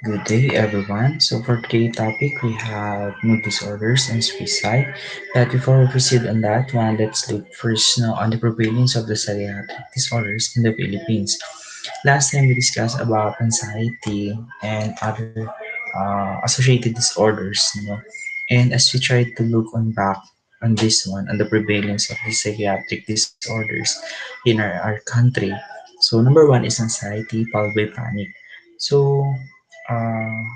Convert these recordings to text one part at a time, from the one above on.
Good day, everyone. So for today's topic, we have mood disorders and suicide. But before we proceed on that one, let's look first now on the prevalence of the psychiatric disorders in the Philippines. Last time we discussed about anxiety and other associated disorders, and as we try to look on back on this one, on the prevalence of the psychiatric disorders in our country. So number one is anxiety followed by panic. So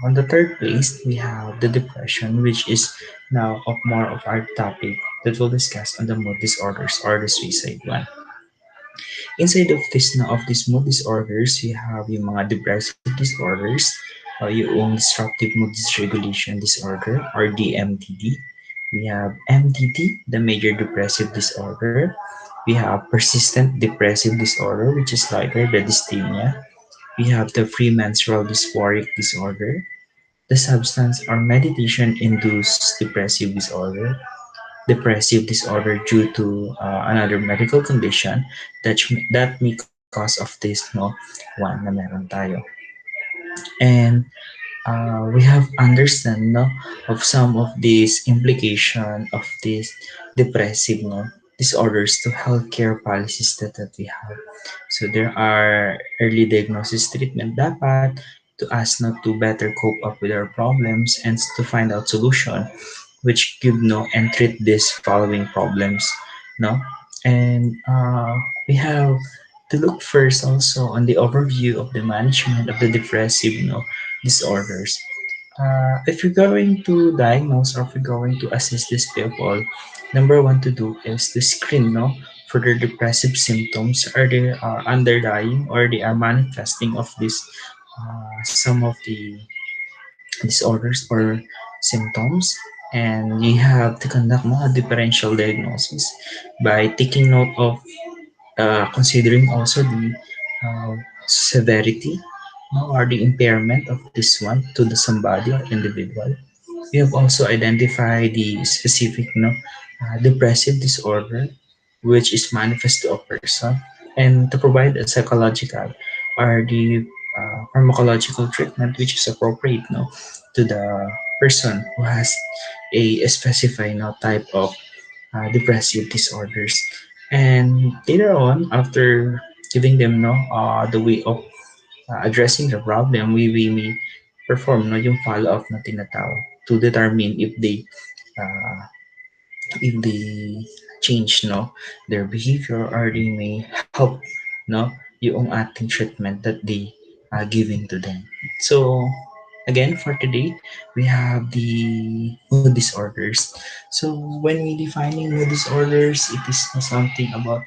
on the third place, we have the depression, which is now of more of our topic that we'll discuss on the mood disorders or the suicide one. Inside of these mood disorders, we have yung mga depressive disorders, yung disruptive mood dysregulation disorder or DMDD. We have MDD, the major depressive disorder. We have persistent depressive disorder, which is lighter, the dysthymia. We have the premenstrual dysphoric disorder, the substance or meditation-induced depressive disorder due to another medical condition that may cause of this one na meron tayo. And we have understand of some of these implication of these depressive disorders to healthcare policies that we have. So there are early diagnosis treatment dapat to us not to better cope up with our problems and to find out solution which give and treat these following problems no and we have to look first also on the overview of the management of the depressive disorders. If you're going to diagnose or if you're going to assess these people, number one to do is to screen for their depressive symptoms. Are they underlying or they are manifesting of this some of the disorders or symptoms, and you have to conduct a differential diagnosis by taking note of considering also the severity or the impairment of this one to the somebody or individual. We have also identified the specific depressive disorder which is manifest to a person, and to provide a psychological or the pharmacological treatment which is appropriate to the person who has a specified type of depressive disorders. And later on, after giving them the way of addressing the problem, we may perform yung follow-up na tinatawag to determine uh, if they change their behavior or they may help yung ating treatment that they are giving to them. So again, for today, we have the mood disorders. So when we defining mood disorders, it is something about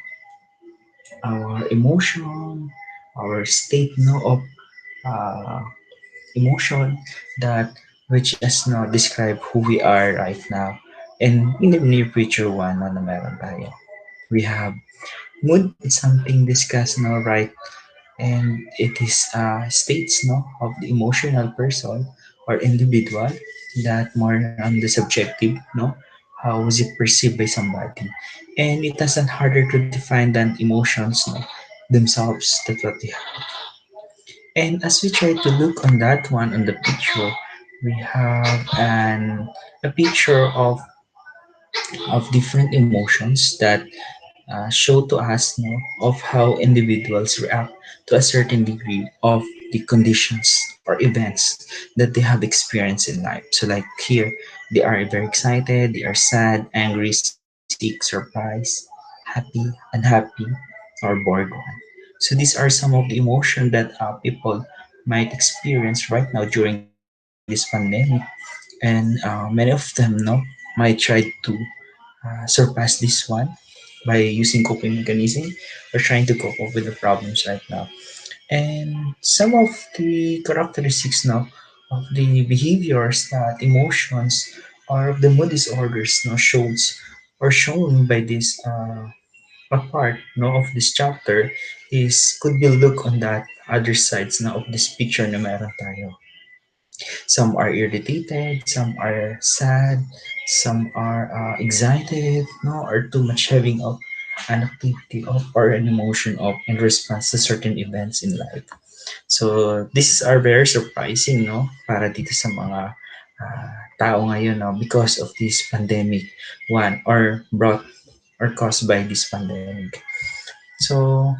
our emotion, our state of uh, emotion that which is now describe who we are right now and in the near future one na meron tayo. We have mood is something discussed now, right? And it is states of the emotional person or individual that more on the subjective how is it perceived by somebody, and it doesn't harder to define than emotions themselves that what they have. And as we try to look on that one on the picture, we have a picture of different emotions that show to us of how individuals react to a certain degree of the conditions or events that they have experienced in life. So like here, they are very excited, they are sad, angry, sick, surprised, happy, unhappy, or bored one. So these are some of the emotion that people might experience right now during this pandemic, and many of them might try to surpass this one by using coping mechanism or trying to cope up with the problems right now. And some of the characteristics of the behaviors that emotions or of the mood disorders shows or shown by this a part of this chapter is could be look on that other sides of this picture na meron tayo. Some are irritated, some are sad, some are excited, or too much having of an activity of or an emotion of in response to certain events in life. So this is are very surprising, no, para dito sa mga tao ngayon, no, because of this pandemic one or brought or caused by this pandemic. So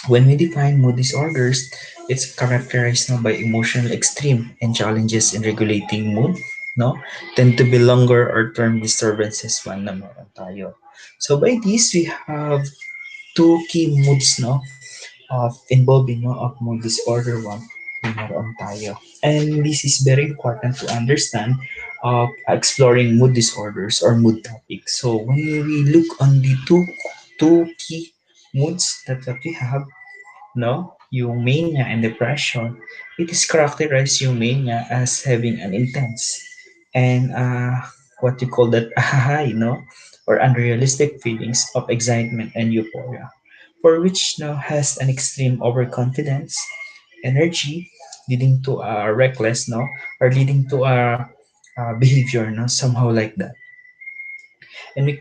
when we define mood disorders, it's characterized, no, by emotional extreme and challenges in regulating mood, no, tend to be longer or term disturbances one na meron tayo. So by this, we have two key moods, no, of involving, no, of mood disorder one na meron tayo. And this is very important to understand of exploring mood disorders or mood topics. So when we look on the two key moods that we have, no, yung mania and depression, it is characterized yung mania as having an intense and what you call that a high, no, or unrealistic feelings of excitement and euphoria, for which, no, has an extreme overconfidence, energy, leading to a reckless, no, or leading to a behavior, no, somehow like that. And we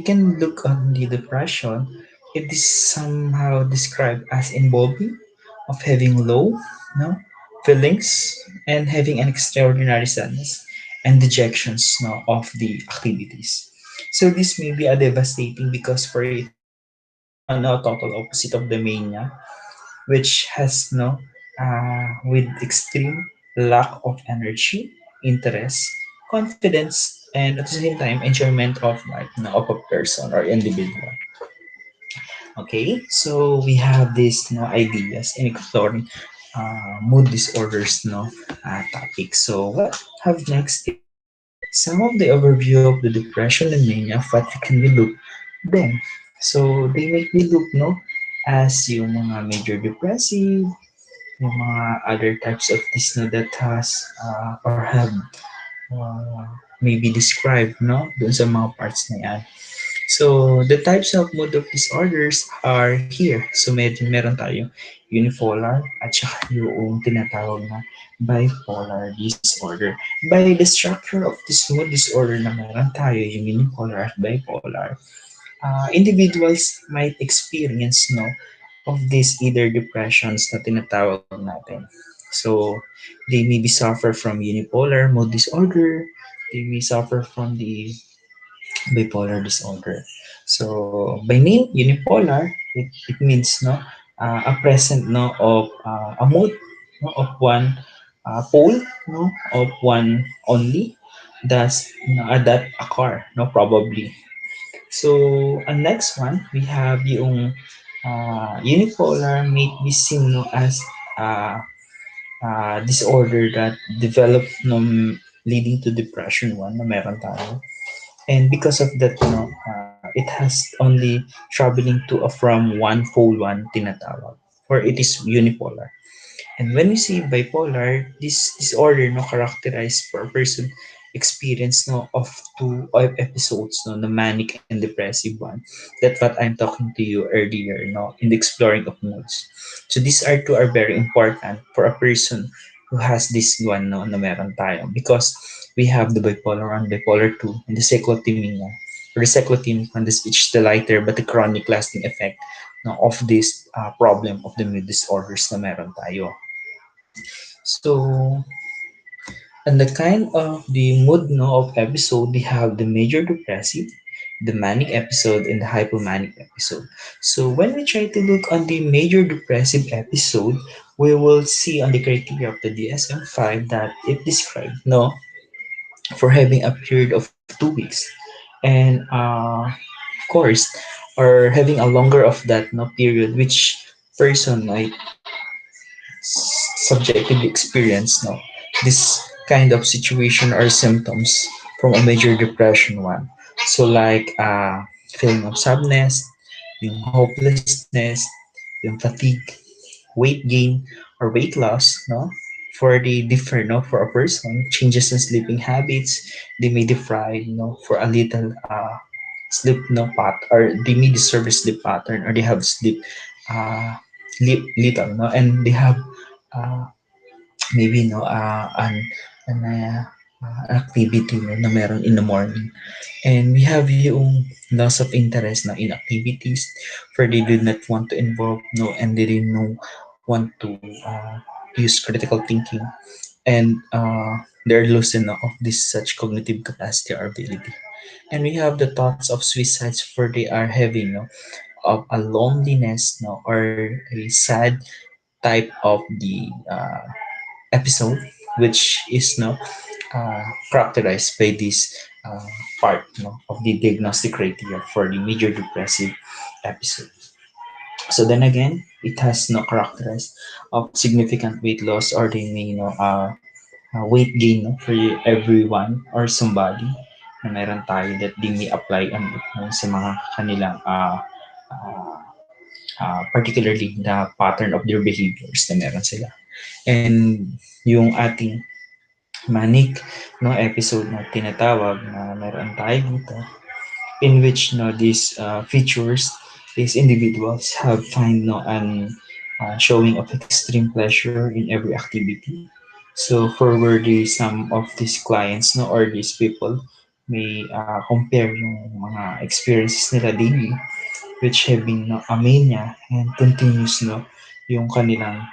can look on the depression. It is somehow described as involving of having low, no, feelings and having an extraordinary sadness and dejections, no, of the activities. So this may be a devastating because for it has a no, total opposite of the mania, which has no with extreme lack of energy, interest, confidence, and at the same time enjoyment of life, no, of a person or individual. Okay, so we have these, no, ideas in exploring mood disorders, no, topic. So what I have next is some of the overview of the depression and mania of what can we look then. So they make me look, no, as yung mga major depressive, yung mga other types of this, no, that has or have maybe described, no, dun sa mga parts na yan. So, the types of mood of disorders are here. So, meron tayo unipolar at saka yung tinatawag na bipolar disorder. By the structure of this mood disorder na meron tayo, yung unipolar at bipolar, individuals might experience, no, of these either depressions na tinatawag natin. So, they may be suffer from unipolar mood disorder, they may suffer from the bipolar disorder. So by name unipolar, it means, no, a present, no, of a mood, no, of one pole, no, of one only, thus that occur, no, probably. So ang next one we have yung unipolar may be seen, no, as uh, disorder that develop, no, leading to depression one na meron tayo. And because of that, it has only traveling to a from one pole one tinatawag, or it is unipolar. And when we say bipolar, this disorder, no, characterized for a person experience, no, of two of episodes, no, the manic and depressive one. That's what I'm talking to you earlier, no, in the exploring of moods. So these are two are very important for a person who has this one, no, na meron tayo, because we have the bipolar 1, bipolar 2, and the cyclothymia, or the cyclothymia one, this which is the lighter but the chronic lasting effect, no, of this problem of the mood disorders na meron tayo. So, and the kind of the mood, no, of episode, we have the major depressive, the manic episode, and the hypomanic episode. So when we try to look on the major depressive episode, we will see on the criteria of the DSM-5 that it described, no, for having a period of 2 weeks, and of course, or having a longer of that, no, period, which person might subjectively experience, no, this kind of situation or symptoms from a major depression one. So like feeling of sadness, yung hopelessness, yung fatigue, weight gain or weight loss, no, for the different, no, for a person changes in sleeping habits, they may deprive, no, for a little sleep, no, pat or they may disturb the sleep pattern, or they have sleep uh little, no, and they have uh, maybe, no, an activity, no, na meron in the morning. And we have yung loss of interest na in activities for they did not want to involve, no, and they didn't know want to use critical thinking, and they're losing of this such cognitive capacity or ability. And we have the thoughts of suicides for they are having of a loneliness or a sad type of the episode, which is characterized by this uh, part of the diagnostic criteria for the major depressive episode. So then again, it has no characterized of significant weight loss, or they may weight gain for everyone or somebody na meron tayo that they may apply sa mga kanilang particularly the pattern of their behaviors na meron sila. And yung ating manic episode na tinatawag na meron tayo dito, in which these features, these individuals have find an showing of extreme pleasure in every activity. So for where some of these clients or these people may compare yung mga experiences nila daily, which having a mania and continuous yung kanilang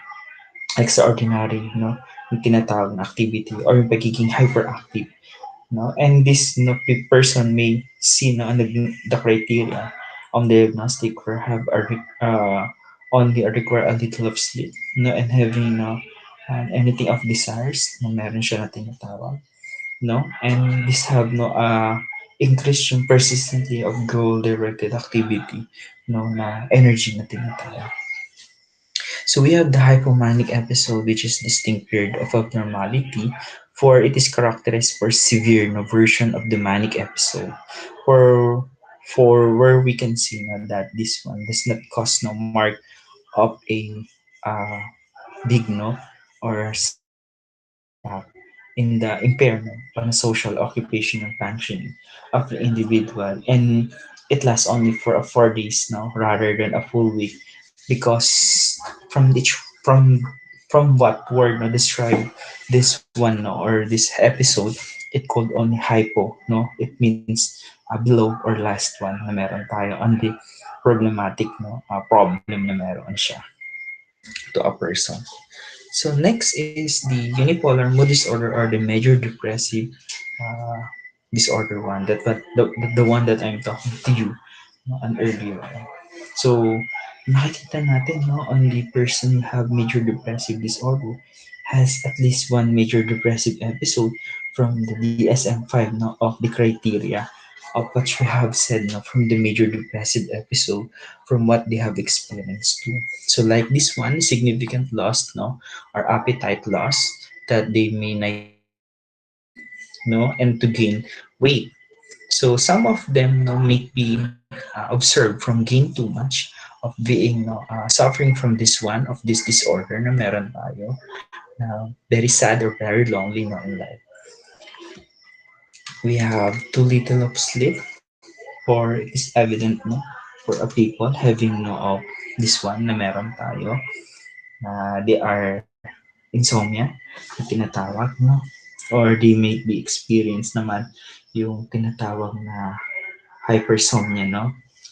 extraordinary yung tinatawag na activity or yung pagiging hyperactive, and this person may see the criteria on diagnostic or have only require a little of sleep and having anything of desires meron siya na tinatawag, and this have increase yung persistently of goal directed activity na energy na tinatawag. So we have the hypomanic episode, which is distinct period of abnormality, for it is characterized for severe version of the manic episode, for where we can see that this one does not cause mark of a uh, big or significant impact in the impairment on the social occupational functioning of the individual, and it lasts only for 4 days rather than a full week, because from each from what word describe this one or this episode, it called only hypo, it means below or last one na meron tayo on the problematic problem na meron siya to a person. So next is the unipolar mood disorder, or the major depressive uh, disorder one, that but the one that I'm talking to you an earlier one. So nakikita natin on the person who have major depressive disorder has at least one major depressive episode from the DSM-5 of the criteria of what we have said from the major depressive episode, from what they have experienced too. So like this one, significant loss or appetite loss, that they may need to eat and to gain weight. So some of them may be observed from gain too much of being suffering from this one of this disorder na meron tayo na very sad or very lonely in life. We have too little of sleep, for it is evident for a people having of this one na meron tayo na they are insomnia na tinatawag or they may be experience naman yung tinatawag na hypersomnia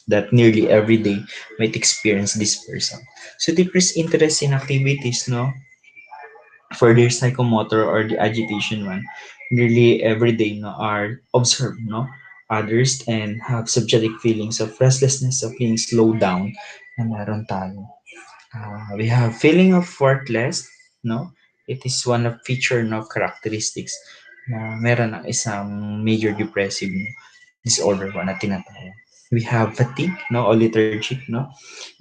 that nearly every day might experience this person. So depressed interest in activities for their psychomotor or the agitation one, nearly every day are observed others and have subjective feelings of restlessness, of being slowed down na meron tayo. We have feeling of worthless, it is one of feature characteristics na meron ng isang major depressive disorder na tinatawag. We have fatigue or lethargic,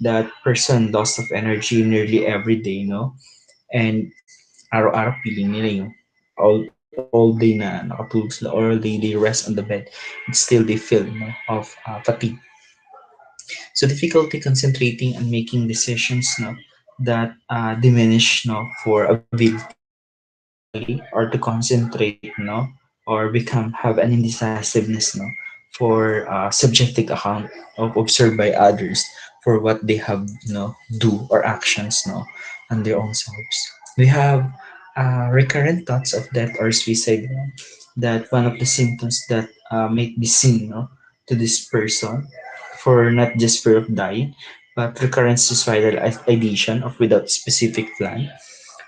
that person loss of energy nearly every day, and araw-araw feeling nila yung all day na nakatulog sila, or they rest on the bed, and still they feel of fatigue. So difficulty concentrating and making decisions that diminish for ability to study or to concentrate or become have an indecisiveness for subjective account of observed by others for what they have do or actions on their own selves. We have recurrent thoughts of death or suicide, that one of the symptoms that might be seen to this person, for not just fear of dying, but recurrent suicidal ideation of without specific plan,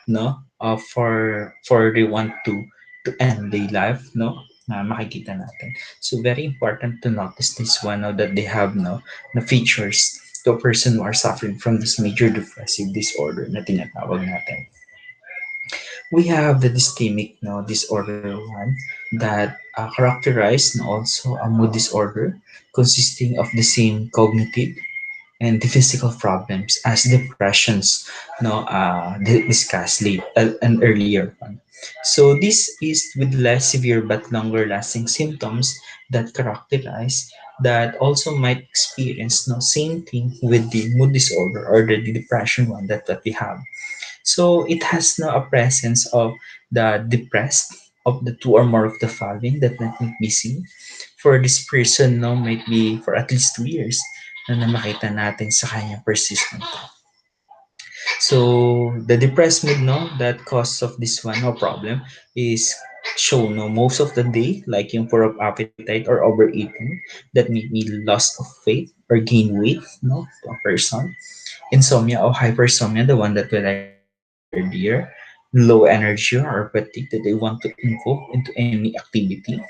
no, for they want to end their life, no, na makikita natin. So very important to notice this one, no, that they have, no, na features to a person who are suffering from this major depressive disorder na tinatawag natin. We have the dystemic, no, disorder one that characterized, no, also a mood disorder consisting of the same cognitive and the physical problems as depressions, no, discussed late an earlier one. So this is with less severe but longer lasting symptoms that characterize that also might experience, no, same thing with the mood disorder or the depression one that we have. So it has now a presence of the depressed of the two or more of the following that might be seen. For this person, no, might be for at least 2 years na makita natin sa kanyang persistent. So the depressed mood, no, that cause of this one, no problem, is shown, no, most of the day, like yung poor of appetite or overeating, that may be loss of weight or gain weight, no, to a person. Insomnia or hypersomnia, the one that we like mentioned earlier, low energy or fatigue that they want to invoke into any activity,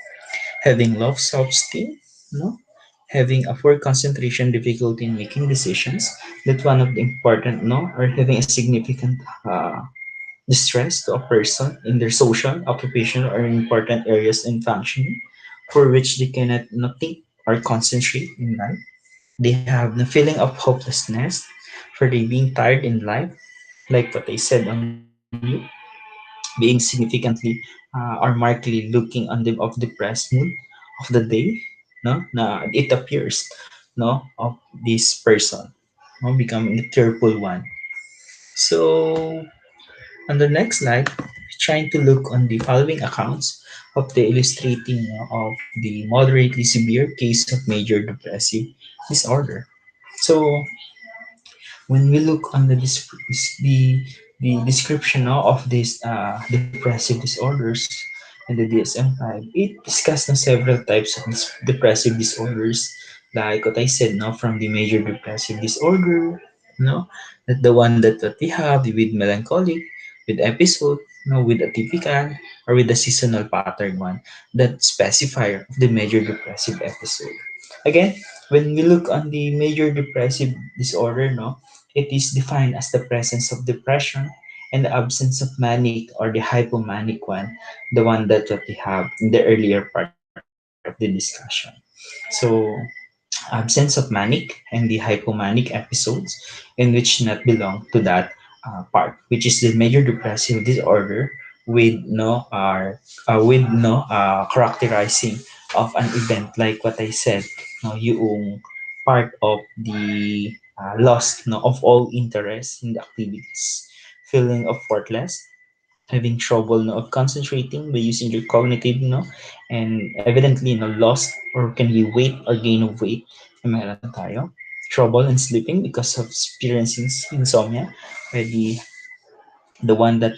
having low self-esteem, no, having a poor concentration, difficulty in making decisions. That one of the important, no, or having a significant distress to a person in their social, occupational, or important areas in functioning, for which they cannot not think or concentrate in life. They have the feeling of hopelessness for they being tired in life, like what I said on you, being significantly or markedly looking on the of depressed mood of the day, no, na it appears, no, of this person, no, becoming a tearful one. So on the next slide, trying to look on the following accounts of the illustrating of the moderately severe case of major depressive disorder. So when we look on the description of these depressive disorders in the DSM-5, it discussed now several types of depressive disorders, like what I said, no, from the major depressive disorder, no, that the one that we have with melancholic, with episode, no, with atypical, or with the seasonal pattern one, that specifier of the major depressive episode. Again, when we look on the major depressive disorder, no, it is defined as the presence of depression and the absence of manic or the hypomanic one, the one that what we have in the earlier part of the discussion. So absence of manic and the hypomanic episodes in which not belong to that part, which is the major depressive disorder with no characterizing of an event like what I said, no, yung part of the loss, no, of all interest in the activities, feeling of worthless, having trouble, no, of concentrating by using your cognitive, no, and evidently, no, lost or can be weight or gain of weight na meron tayo, trouble in sleeping because of experiencing insomnia, where the one that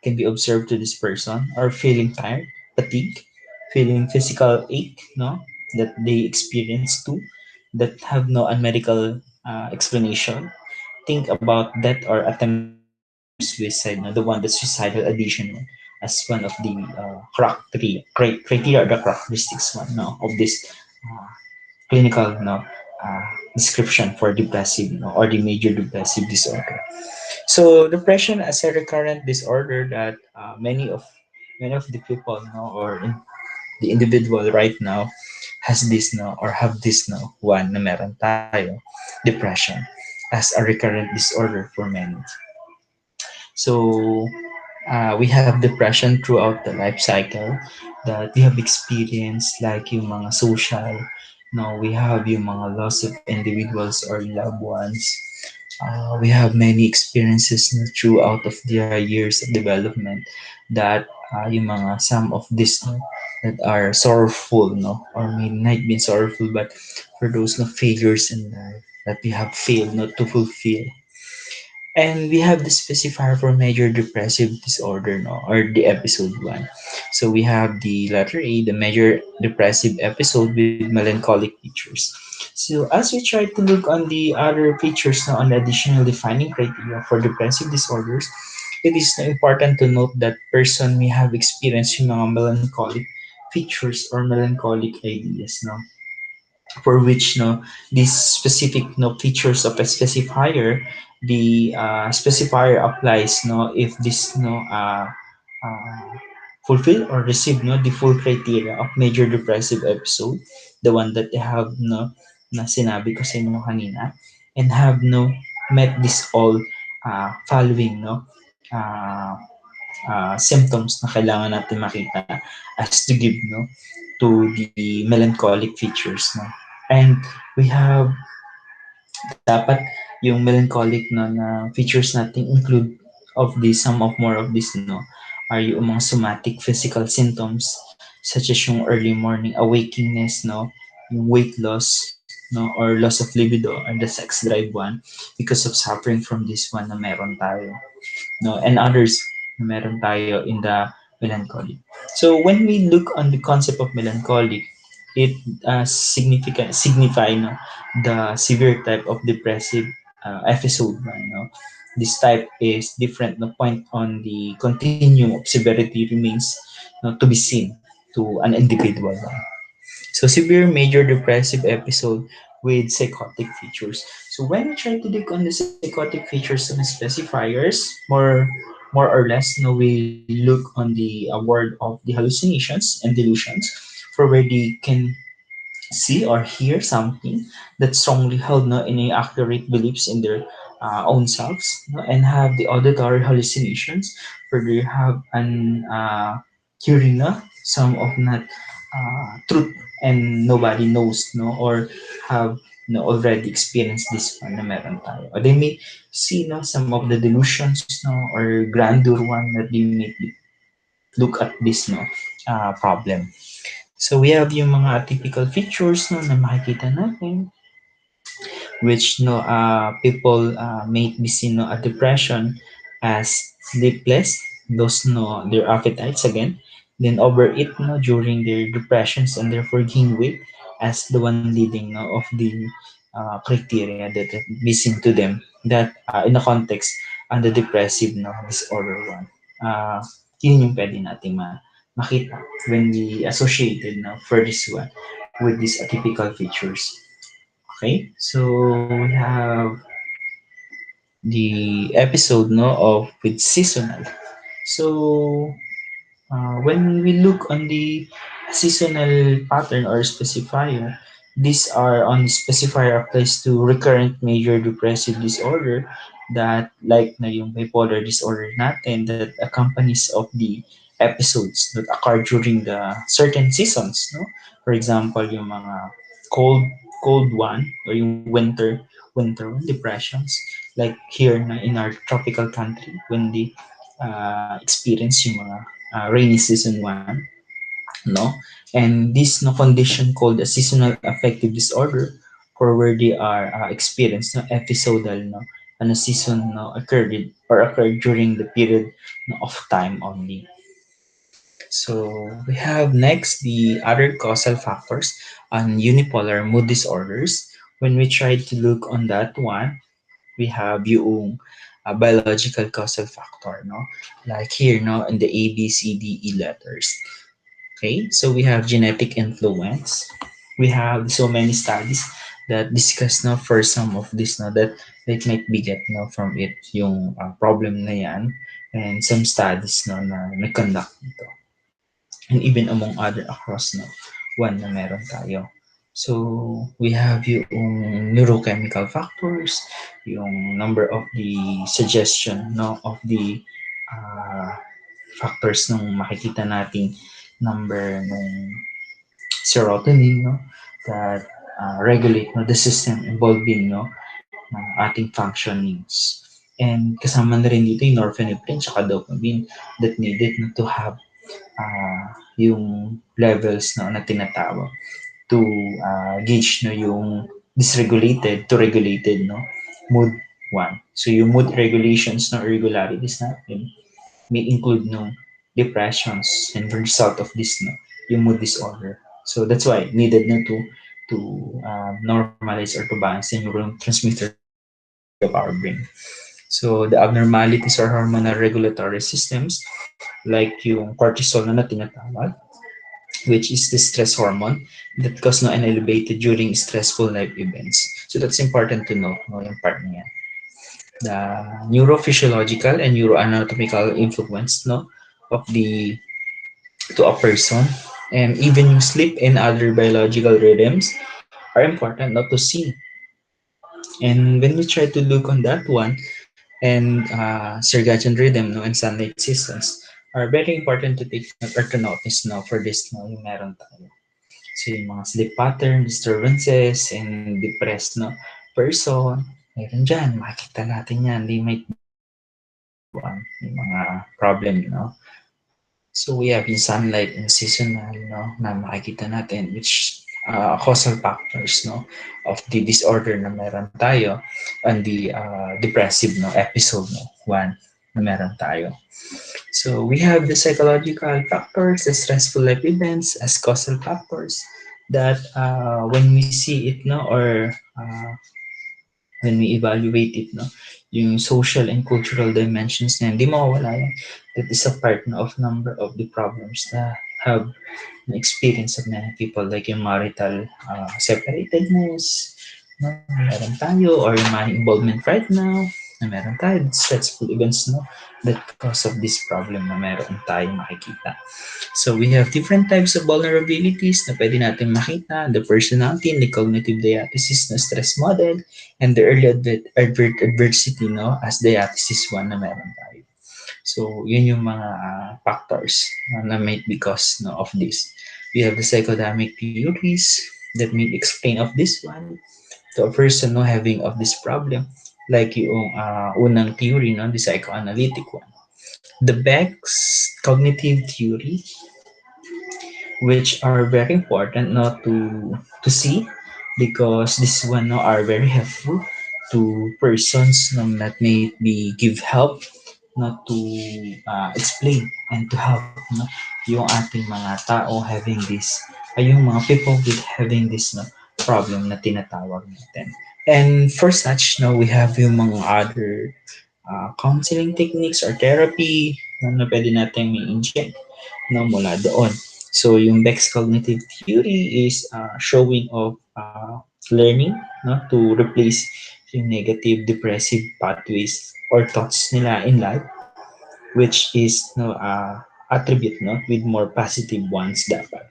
can be observed to this person are feeling tired, fatigue, feeling physical ache, no, that they experience too, that have no medical explanation. Think about that or attempted suicide, no, the one that suicidal addiction one, as one of the criteria, the characteristics one, no, of this uh, clinical, no, description for depressive, no, or the major depressive disorder. So depression as a recurrent disorder that many of the people know or the individual right now has this no or have this no one na meron tayo depression as a recurrent disorder for many. So we have depression throughout the life cycle that we have experienced like yung mga social, no, we have yung mga loss of individuals or loved ones. We have many experiences no, throughout of their years of development that yung mga some of this no, that are sorrowful, no, or may not be sorrowful, but for those no failures in life that we have failed not to fulfill. And we have the specifier for major depressive disorder, no, or the episode one. So we have the letter A, the major depressive episode with melancholic features. So as we try to look on the other features now on the additional defining criteria for depressive disorders, it is important to note that person may have experienced yung mga melancholic features or melancholic ideas, no? For which no these specific no features of a specifier, the specifier applies no if this no uh, fulfill or receive no the full criteria of major depressive episode, the one that they have no na sinabi ko sa inyo kanina, and have no met this all following no symptoms na kailangan natin makita as to give no to the melancholic features no. And we have dapat yung melancholic no na features natin include of the some of more of this no are yung mga somatic physical symptoms such as yung early morning awakeness no, yung weight loss no or loss of libido and the sex drive one because of suffering from this one na meron tayo no, and others na meron tayo in the melancholic. So when we look on the concept of melancholic, it signify no, the severe type of depressive episode. No? This type is different. The point on the continuum of severity remains no, to be seen to an individual. So severe major depressive episode with psychotic features. So when we try to look on the psychotic features and specifiers, more or less, you know, we look on the word of the hallucinations and delusions for where they can see or hear something that strongly held no, any accurate beliefs in their own selves no, and have the auditory hallucinations where they have an hearing no, some of not truth and nobody knows no or have no already experienced this one na meron tayo or they may see no some of the delusions no or grandeur one that they may look at this no problem. So we have yung mga atypical features no na makikita natin which no people may be seen no a depression as sleepless, those no their appetites again, then overeat no during their depressions and therefore gain weight as the one leading no of the criteria that are missing to them that in a context the depressive no disorder one. Yun yung pwede natin makita when we associated now for this one with these atypical features. Okay, so we have the episode no of with seasonal. So when we look on the seasonal pattern or specifier, these are on specifier applies to recurrent major depressive disorder that like na yung bipolar disorder natin that accompanies of the episodes that occur during the certain seasons no, for example yung mga cold cold one or yung winter one depressions like here na in our tropical country when they experience yung mga rainy season one no, and this no condition called a seasonal affective disorder for where they are experienced no episodal no and a season no occurred during the period no, of time only. So we have next the other causal factors on unipolar mood disorders. When we try to look on that one, we have yung biological causal factor, no? Like here, no, in the A, B, C, D, E letters. Okay, so we have genetic influence. We have so many studies that discuss no for some of this no that might be get no from it yung problem na yan and some studies no na nag-conduct ito and even among other across no one na meron tayo. So we have yung neurochemical factors, yung number of the suggestion no of the uh, factors nung makikita nating number ng serotonin no that regulate no the system involving no ng ating functionings. And kasama na rin dito yung norepinephrine tsaka dopamine that needed no, to have yung levels no, na tinatawag to gauge no, yung dysregulated to regulated no, mood 1. So yung mood regulations no, irregularities natin may include no, depressions and the result of this no, yung mood disorder. So that's why needed no, to normalize or to balance the neurotransmitters of our brain. So the abnormalities or hormonal regulatory systems, like yung cortisol na tinatawag, which is the stress hormone that cause no and elevated during stressful life events. So that's important to know, no, yung part na yan. The neurophysiological and neuroanatomical influence, no, of the to a person, and even yung sleep and other biological rhythms are important not to see. And when we try to look on that one, and circadian rhythm, no, and sunlight systems are very important to take note or to notice, no, for this, no, yung meron tayo. So yung mga sleep pattern, disturbances, and depressed, no, person, meron dyan, makikita natin yan. They might be may mga problem, no. So we have yung sunlight and seasonal, no, na makikita natin, which causal factors, no, of the disorder na meron tayo, and the depressive, no, episode, no, one na meron tayo. So we have the psychological factors, the stressful life events as causal factors that when we see it, no, or when we evaluate it, no, yung social and cultural dimensions na hindi mawawala yan. That is a part, no, of number of the problems na have an experience of many people, like yung marital separatedness, no, meron tayo, or yung money involvement right now, na meron tayo, stressful events, no, that cause of this problem na meron tayo makikita. So we have different types of vulnerabilities na pwede natin makita, the personality and the cognitive diathesis na stress model, and the early adversity, no, as diathesis 1 na meron tayo. So yun yung mga factors na might be cause, no, of this. We have the psychodynamic theories that may explain of this one to a person, no, having of this problem, like yung unang theory, no, the psychoanalytic one. The Beck's cognitive theory, which are very important not to see, because this one, no, are very helpful to persons, no, that may be give help, not to explain and to help, no, yung ating mga tao having this, ay yung mga people with having this, no, problem na tinatawag natin. And for such, no, we have yung mga other counseling techniques or therapy, no, na pwede natin i-inject, no, mula doon. So yung Beck's cognitive theory is showing of learning, no, to replace yung negative depressive pathways or thoughts nila in life, which is no attribute, no, with more positive ones dapat.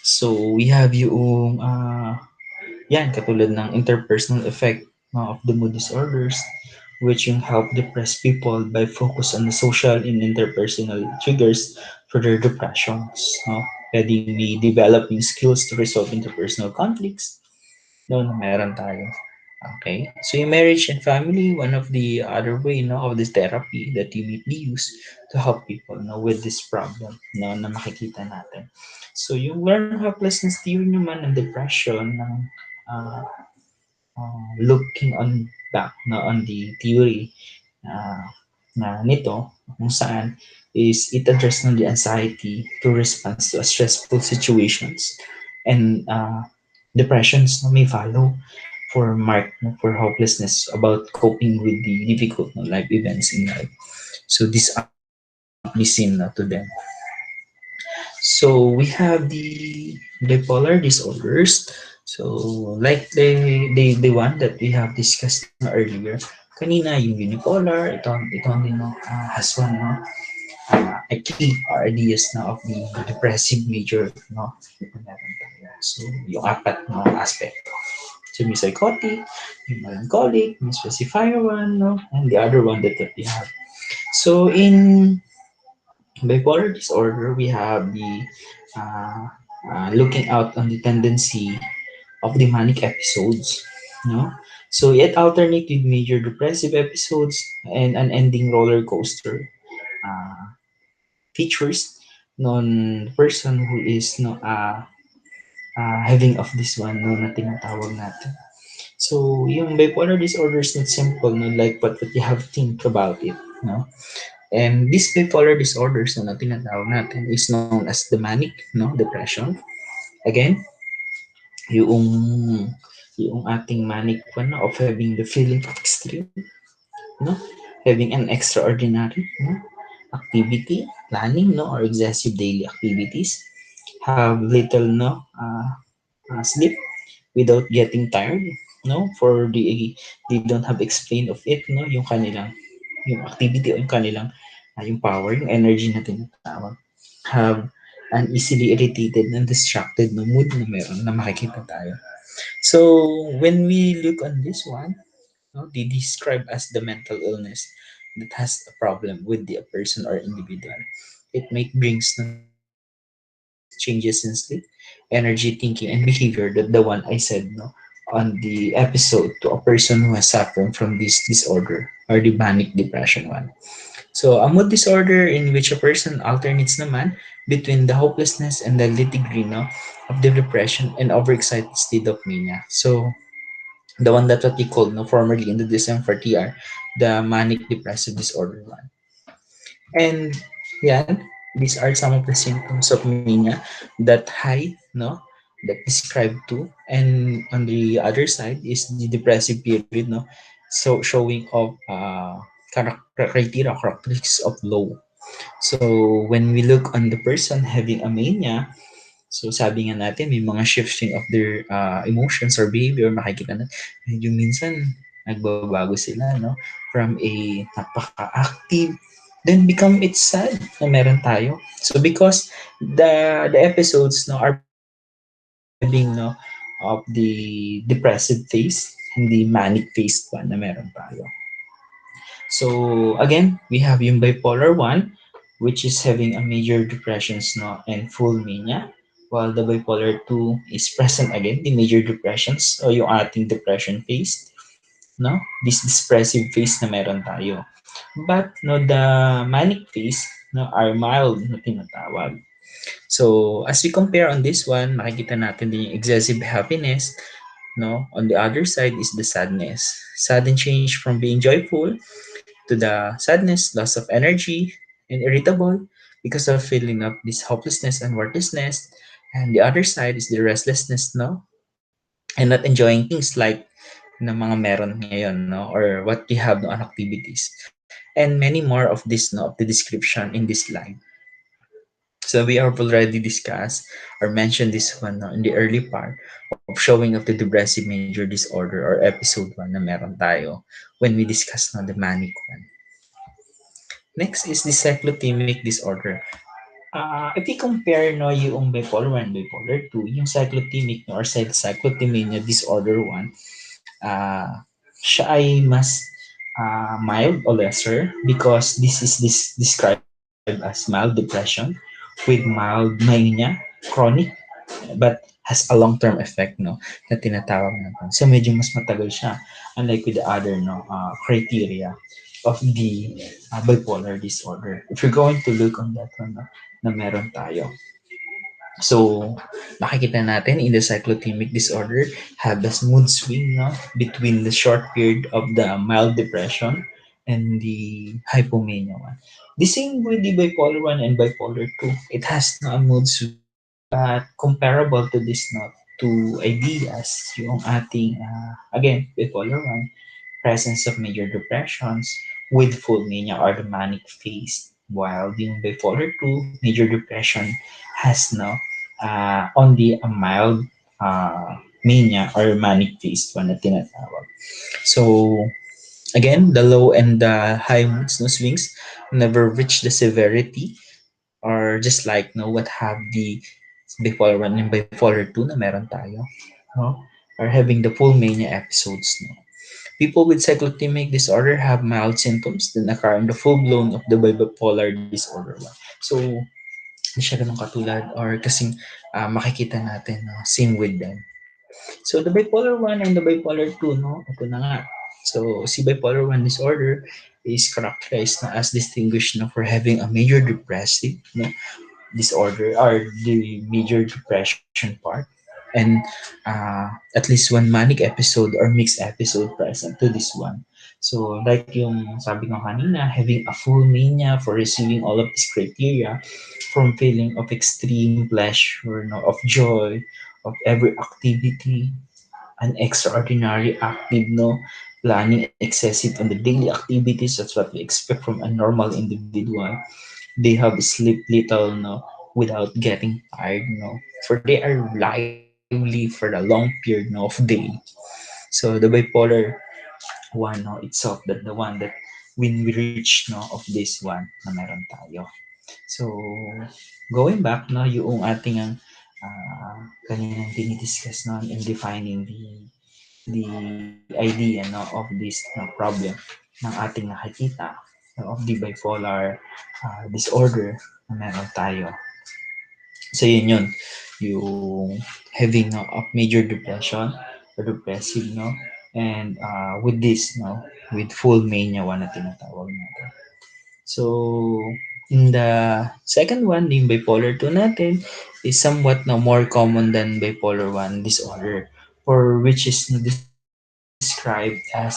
So we have yung yan katulad ng interpersonal effect, no, of the mood disorders, which yung help depressed people by focus on the social and interpersonal triggers for their depressions, no. Pwede may developing skills to resolve interpersonal conflicts, no, na meron tayo. Okay, so yung marriage and family, one of the other way, no, of this therapy that you may be used to help people, no, with this problem, no, na makikita natin. So yung learn helplessness theory naman ng depression, ng uh, looking on back, no, on the theory uh, na nito, kung saan is it address ng the anxiety to response to stressful situations, and depressions, no, may follow for mark, no, for hopelessness about coping with the difficult, no, life events in life. So this be seen, no, to them. So we have the bipolar disorders. So like the one that we have discussed na earlier, kanina yung unipolar, ito din, no, has one, no, a key or ideas na of the depressive major, no, meron tayo. So yung apat, no, aspect. So may psychotic, may melancholic, may specifier one, no, and the other one that we have. So in bipolar disorder, we have the uh, looking out on the tendency of the manic episodes, no? So it alternate with major depressive episodes and an ending roller coaster uh, features non person who is no having of this one, no, na tinatawag natin. So yung bipolar disorder is not simple, no, like what you have think about it, no. And this bipolar disorders na tinatawag natin is known as the manic, no, depression. Again, yung yung ating manic one no, of having the feeling of extreme, no, having an extraordinary no activity planning no or excessive daily activities, have little no sleep without getting tired, no, for they don't have explain of it no yung kanilang yung activity o yung kanilang yung power, yung energy na tinatawag, have an easily irritated and distracted no mood na meron na makikita tayo. So when we look on this one, no, they describe as the mental illness that has a problem with the person or individual. It might brings no changes in sleep, energy, thinking, and behavior. That the one I said no on the episode to a person who is suffering from this disorder or the manic depression one. So a mood disorder in which a person alternates naman between the hopelessness and the degree no, of the depression and overexcited state of mania. So the one that what we called no formerly in the DSM-4TR, the manic depressive disorder one. And yan, these are some of the symptoms of mania that high, no, that described to. And on the other side is the depressive period, no, so showing of criteria, characteristics of low. So when we look on the person having a mania, so sabi nga natin, may mga shifting of their emotions or behavior, makikita na medyo minsan nagbabago sila, no? From a napaka-active, then become it's sad na meron tayo. So because the episodes no are prescribing no of the depressive phase and the manic phase pa na meron tayo. So again, we have yung bipolar 1, which is having a major depressions no and full mania, while the bipolar 2 is present again, the major depressions o yung ating depression phase, no? This depressive phase na meron tayo. But no, the manic phase no are mild na tinatawag. So as we compare on this one, makikita natin din yung excessive happiness, no? On the other side is the sadness. Sudden change from being joyful to the sadness, loss of energy, and irritable because of feeling of this hopelessness and worthlessness. And the other side is the restlessness, no? And not enjoying things like na mga meron ngayon, no? Or what we have no, on activities. And many more of this, no, of the description in this slide. So we have already discussed or mentioned this one no, in the early part of showing of the depressive major disorder or episode 1 na meron tayo when we discuss no, the manic one. Next is the cyclothymic disorder. If we compare no, yung bipolar 1, bipolar 2, yung cyclothymic no, or cyclothymia disorder 1, siya ay mas mild or lesser because this is described as mild depression with mild mania, chronic, but has a long-term effect no na tinatawag natin. So medyo mas matagal siya unlike with the other no criteria of the bipolar disorder. If you're going to look on that one no, na meron tayo. So, makikita natin in the cyclothymic disorder have this mood swing no, between the short period of the mild depression and the hypomania one. The same with the bipolar 1 and bipolar 2. It has no mood swing but comparable to this no, two ideas yung ating again bipolar 1 presence of major depressions with full mania or the manic phase, while yung bipolar 2 major depression has no only a mild mania or manic phase one na tinatawag. So again, the low and the high moods no swings never reach the severity or just like no what have the bipolar 1 and bipolar 2 na meron tayo, no, or having the full mania episodes no. People with cyclothymic disorder have mild symptoms then occur in the full-blown of the bipolar disorder 1. So, hindi siya ganun katulad or kasing makikita natin no, same with them. So, the bipolar 1 and the bipolar 2, no, ito na nga. So, si bipolar 1 disorder is characterized na as distinguished no, for having a major depressive no, disorder or the major depression part and at least one manic episode or mixed episode present to this one. So like yung sabi ko kanina, having a full mania for receiving all of these criteria from feeling of extreme pleasure, no, of joy, of every activity, an extraordinary active, no, planning excessive on the daily activities. That's what we expect from a normal individual. They have sleep little, no, without getting tired, no, for they are lively for a long period, no, of day. So the bipolar one, no, itself, that the one that when we reach, no, of this one na meron tayo. So going back, no, yung ating ang kaninang dinidiscuss, no, in defining the idea, no, of this, no, problem ng ating nakikita, no, of the bipolar disorder na meron tayo. So yun yun, yung having, no, of major depression or depressive, no, and with this, no, with full mania one na tinatawag natin. So in the second one, yung bipolar 2 natin is somewhat, no, more common than bipolar 1 disorder, for which is, no, described as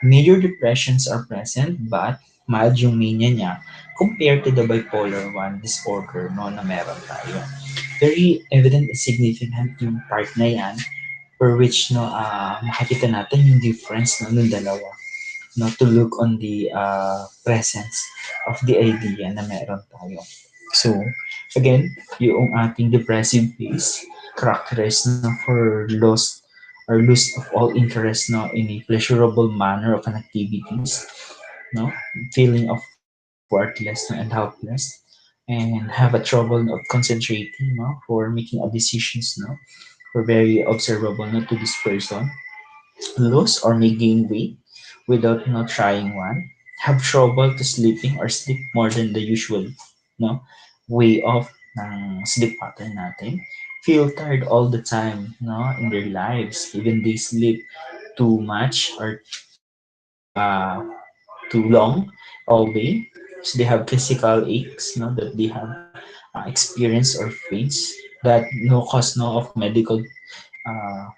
major depressions are present but mild yung mania niya compared to the bipolar 1 disorder, no, na meron tayo. Very evident and significant yung part na yan, for which, no, makikita natin yung difference, no, ng dalawa, no, to look on the presence of the idea na meron tayo. So again, yung ating depressive phase characterized, no, for loss or loss of all interest, no, in a pleasurable manner of an activities, no, feeling of worthless, no, and helpless, and have a trouble of concentrating, no, for making a decisions, no, for very observable, no, to this person, lose or may gain weight without not trying one, have trouble to sleeping or sleep more than the usual, no, way of ng sleep pattern natin, feel tired all the time, no, in their lives, even they sleep too much or too long all day. So they have physical aches, no, that they have experienced or faced that no cause, no, of medical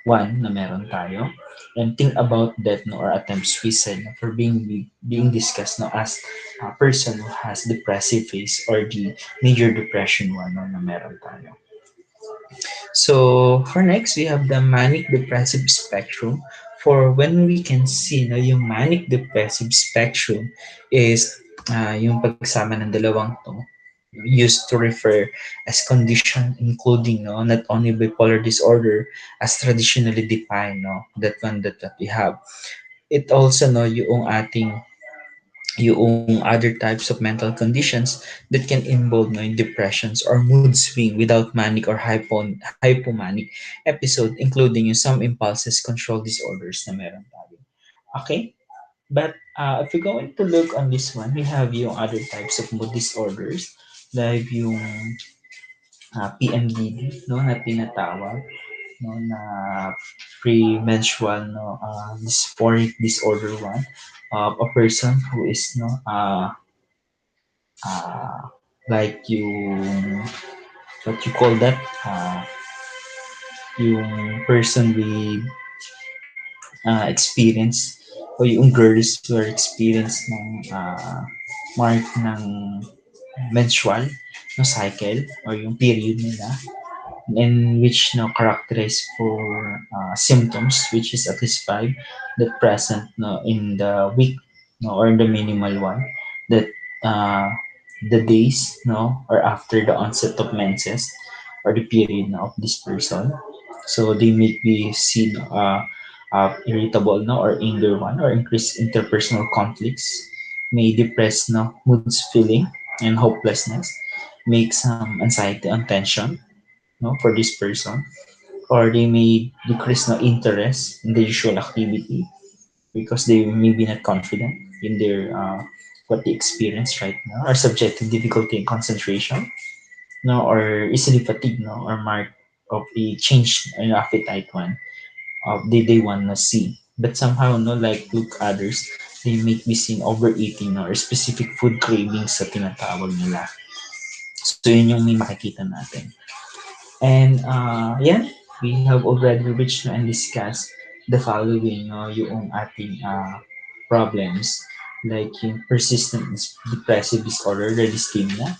one na meron tayo, and think about that, no, or attempt suicide, no, for being discussed, no, as a person who has depressive phase or the major depression one, no, na meron tayo. So for next, we have the manic depressive spectrum. For when we can see, no, yung manic depressive spectrum is yung pagsama ng dalawang to used to refer as condition including, no, not only bipolar disorder as traditionally defined, no, that one that we have. It also, no, yung other types of mental conditions that can involve, no, in depressions or mood swing without manic or hypomanic episode, including yung some impulses control disorders na meron tayo. Okay? But if you're going to look on this one, we have yung other types of mood disorders, like yung PMDD, no, na tinatawag, no, na premenstrual, no, dysphoric disorder one of a person who is, no, uh, like yung what you call that, yung person with experience, o yung girls who are experience ng mark ng menstrual no cycle or yung period nila, in which no characterized for symptoms which is at least five that present, no, in the week, no, or in the minimal one, that uh, the days, no, or after the onset of menses or the period, no, of this person. So they may be seen irritable, no, or anger one, or increased interpersonal conflicts, may depress, no, moods feeling and hopelessness, make some anxiety and tension, no, for this person, or they may decrease, no, interest in the usual activity because they may be not confident in their what they experience right now, or subject to difficulty in concentration, no, or easily fatigued, no, or mark of a change in appetite one of they want to see. But somehow, no, like look others, they may be seen overeating, no, or specific food cravings sa tinatawag nila. So yun yung may makikita natin. And yeah, we have already reached and discussed the following, no, yung ating problems, like yung persistent depressive disorder, the dyskymia,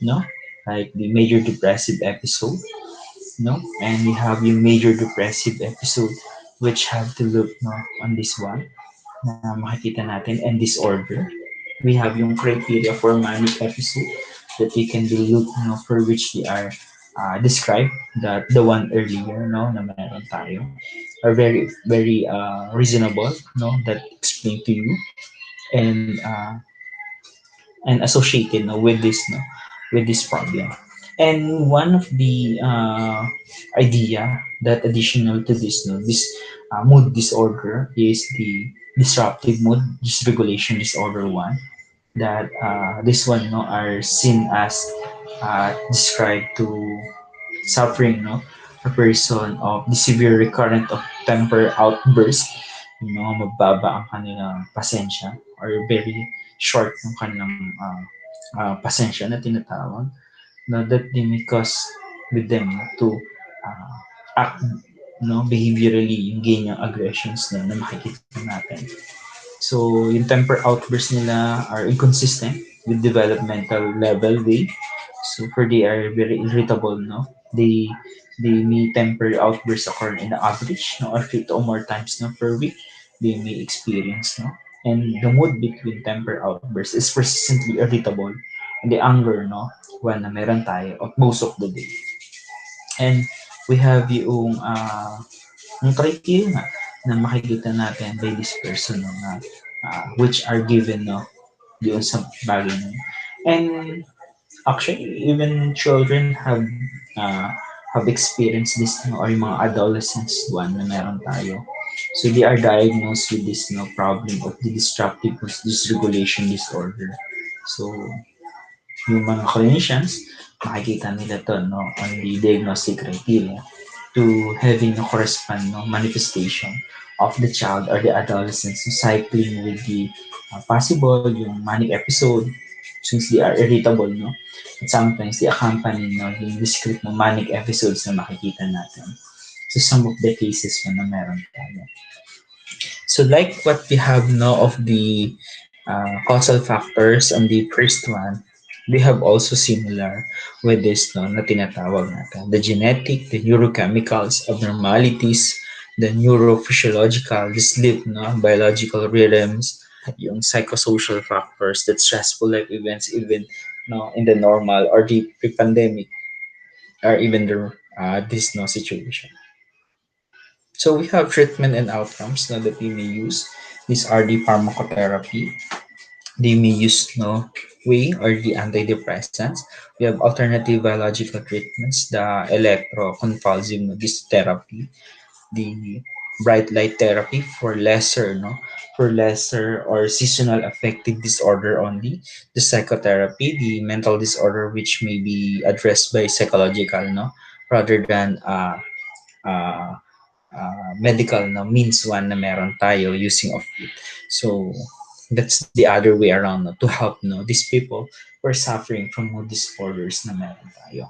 no, like the major depressive episode, no, and we have yung major depressive episode, which have to look, no, on this one na makikita natin, and disorder. We have yung criteria for manic episode that we can be look, no, for which they are described, that the one earlier, no, na meron tayo, are very reasonable, no, that explain to you, and associated, no, with this, no, with this problem. And one of the idea that additional to this, no, this mood disorder is the disruptive mood dysregulation disorder one, that this one, no, are seen as described to suffering, no, a person of the severe recurrent of temper outburst, mababa ang kanilang pasensya, or very short yung kanilang pasensya na tinatawag, no, that they may cause with them, no, to uh, act, no, behaviorally, yung ganyan aggressions na makikita natin. So, yung temper outbursts nila are inconsistent with developmental level way. So, for they are very irritable, no? They may temper outbursts occur in the average, no, or 3 or more times, no, per week. They may experience, no? And the mood between temper outbursts is persistently irritable, and the anger, no, when na meron tayo of most of the day. And we have yung criteria nga na makikita natin by this person, no, na which are given, no, doon sa bagay na yun. And actually, even children have experienced this, no, or yung mga adolescents one na meron tayo. So they are diagnosed with this, no, problem of the disruptive dysregulation disorder. So yung mga clinicians, makikita nila to, no, on the diagnostic criteria to having a correspond, no, manifestation of the child or the adolescent, so cycling with the possible yung manic episode, since they are irritable, no, at sometimes they accompany, no, yung discrete, no, manic episodes na makikita natin. So some of the cases na meron tayo. So like what we have now of the causal factors on the first one, we have also similar with this, no, na tinatawag natin. The genetic, the neurochemicals, abnormalities, the neurophysiological, the sleep, no, biological rhythms, yung psychosocial factors, that stressful life events, even, no, in the normal or the pre-pandemic, or even the this, no, situation. So we have treatment and outcomes now that we may use. These are the pharmacotherapy. They may use, no, way, or the antidepressants. We have alternative biological treatments, the electroconvulsive, no, this therapy, the bright light therapy for lesser, no, for lesser or seasonal affective disorder only. The psychotherapy, the mental disorder which may be addressed by psychological, no, rather than uh, medical na means one na meron tayo using of it. So that's the other way around, no, to help, no, these people who are suffering from mood disorders na meron tayo.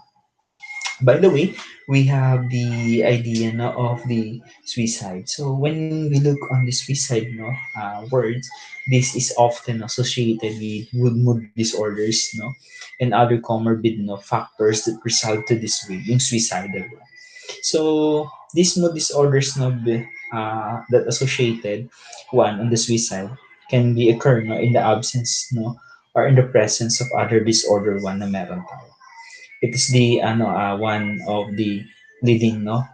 By the way, we have the idea, no, of the suicide. So when we look on the suicide, no, words, this is often associated with mood disorders, no, and other comorbid, no, factors that result to this way, yung suicidal. So these mood disorders, no, that associated one on the suicide can be occur, no, in the absence, no, or in the presence of other disorder one na meron tayo. It is the one of the leading, no,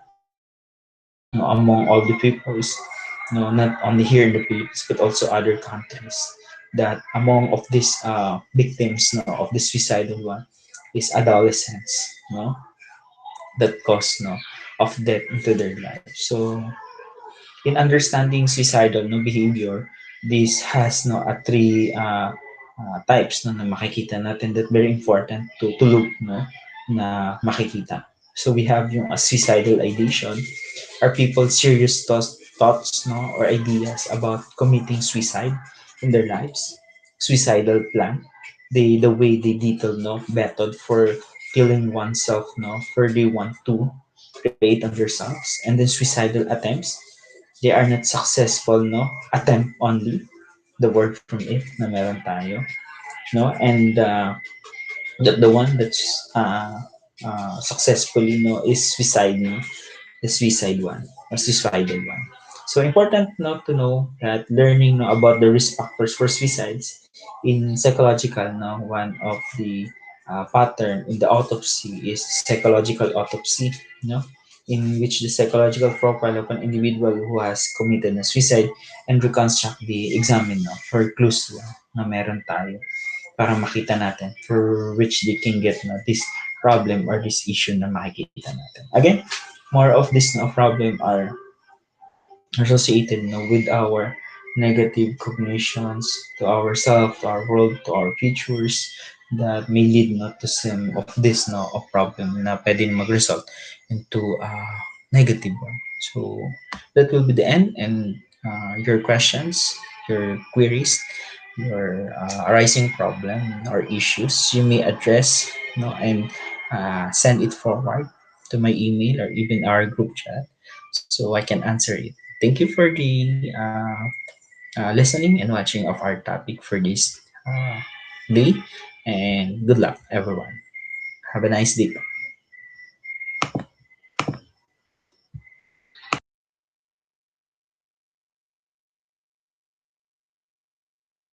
no, among all the peoples, no, not only here in the Philippines but also other countries, that among of these victims, no, of the suicidal one is adolescents, no, that cause, no, of death into their life. So in understanding suicidal, no, behavior, this has, no, a three types, no, na makikita natin, that very important to look, no, na makikita. So we have yung suicidal ideation. Are people serious thoughts, no, or ideas about committing suicide in their lives? Suicidal plan, the way they detail, no, method for killing oneself, no, for they want to create on themselves. And then suicidal attempts, they are not successful, no, attempt only, the word from it na meron tayo, no, and the one that's successfully, is suicide, the suicide one or suicidal one. So important to know that learning about the risk factors for suicides in psychological, one of the pattern in the autopsy is psychological autopsy, in which the psychological profile of an individual who has committed a suicide and reconstruct the examine, for clues na meron tayo para makita natin for which they can get this problem or this issue na makikita natin. Again, more of this problem are associated with our negative cognitions to ourselves, to our world, to our futures that may lead to some of this of problem na pwede na mag-result into a negative one. So that will be the end, and your questions, your queries, your arising problem or issues you may address, and send it forward to my email or even our group chat so I can answer it. Thank you for the listening and watching of our topic for this day, and good luck, everyone. Have a nice day.